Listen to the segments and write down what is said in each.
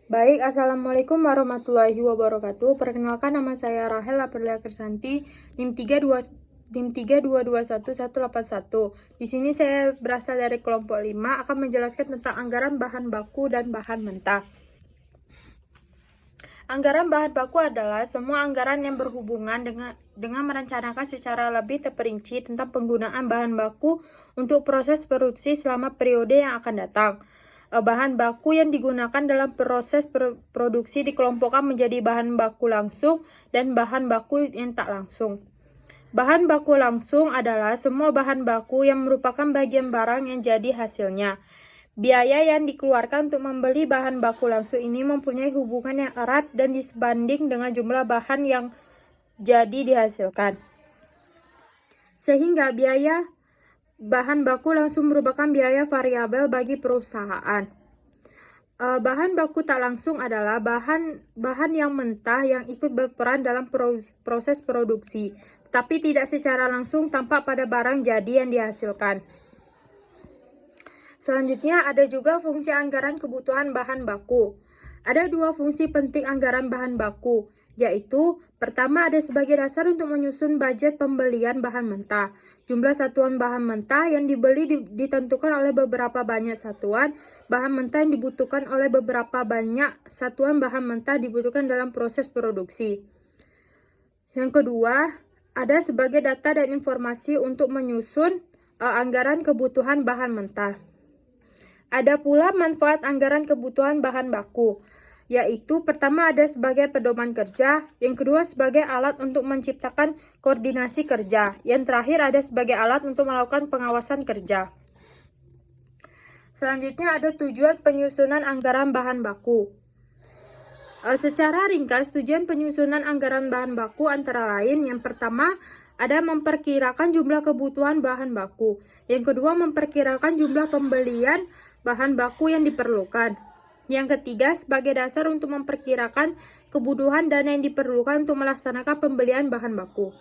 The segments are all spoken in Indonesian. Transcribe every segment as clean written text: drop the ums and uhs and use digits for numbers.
Baik, Assalamualaikum warahmatullahi wabarakatuh. Perkenalkan, nama saya Rahel Aprilia Kersanti, NIM 3221181. Di sini saya berasal dari kelompok 5, akan menjelaskan tentang anggaran bahan baku dan bahan mentah. Anggaran bahan baku adalah semua anggaran yang berhubungan dengan merencanakan secara lebih terperinci tentang penggunaan bahan baku untuk proses produksi selama periode yang akan datang. Bahan baku yang digunakan dalam proses produksi dikelompokkan menjadi bahan baku langsung dan bahan baku yang tak langsung. Bahan baku langsung adalah semua bahan baku yang merupakan bagian barang yang jadi hasilnya. Biaya yang dikeluarkan untuk membeli bahan baku langsung ini mempunyai hubungan yang erat dan disebanding dengan jumlah bahan yang jadi dihasilkan. Sehingga biaya bahan baku langsung merupakan biaya variabel bagi perusahaan. Bahan baku tak langsung adalah bahan yang mentah yang ikut berperan dalam proses produksi, tapi tidak secara langsung tampak pada barang jadi yang dihasilkan. Selanjutnya ada juga fungsi anggaran kebutuhan bahan baku. Ada dua fungsi penting anggaran bahan baku, yaitu pertama ada sebagai dasar untuk menyusun budget pembelian bahan mentah. Jumlah satuan bahan mentah yang dibeli ditentukan oleh beberapa banyak satuan bahan mentah yang dibutuhkan oleh beberapa banyak satuan bahan mentah dibutuhkan dalam proses produksi. Yang kedua, ada sebagai data dan informasi untuk menyusun anggaran kebutuhan bahan mentah. Ada pula manfaat anggaran kebutuhan bahan baku, yaitu pertama ada sebagai pedoman kerja, yang kedua sebagai alat untuk menciptakan koordinasi kerja, yang terakhir ada sebagai alat untuk melakukan pengawasan kerja. Selanjutnya ada tujuan penyusunan anggaran bahan baku. Secara ringkas, tujuan penyusunan anggaran bahan baku antara lain yang pertama ada memperkirakan jumlah kebutuhan bahan baku, yang kedua memperkirakan jumlah pembelian bahan baku yang diperlukan, yang ketiga sebagai dasar untuk memperkirakan kebutuhan dana yang diperlukan untuk melaksanakan pembelian bahan baku.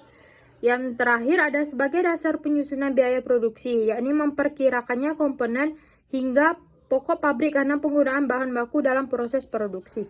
Yang terakhir ada sebagai dasar penyusunan biaya produksi, yakni memperkirakannya komponen hingga pokok pabrik karena penggunaan bahan baku dalam proses produksi.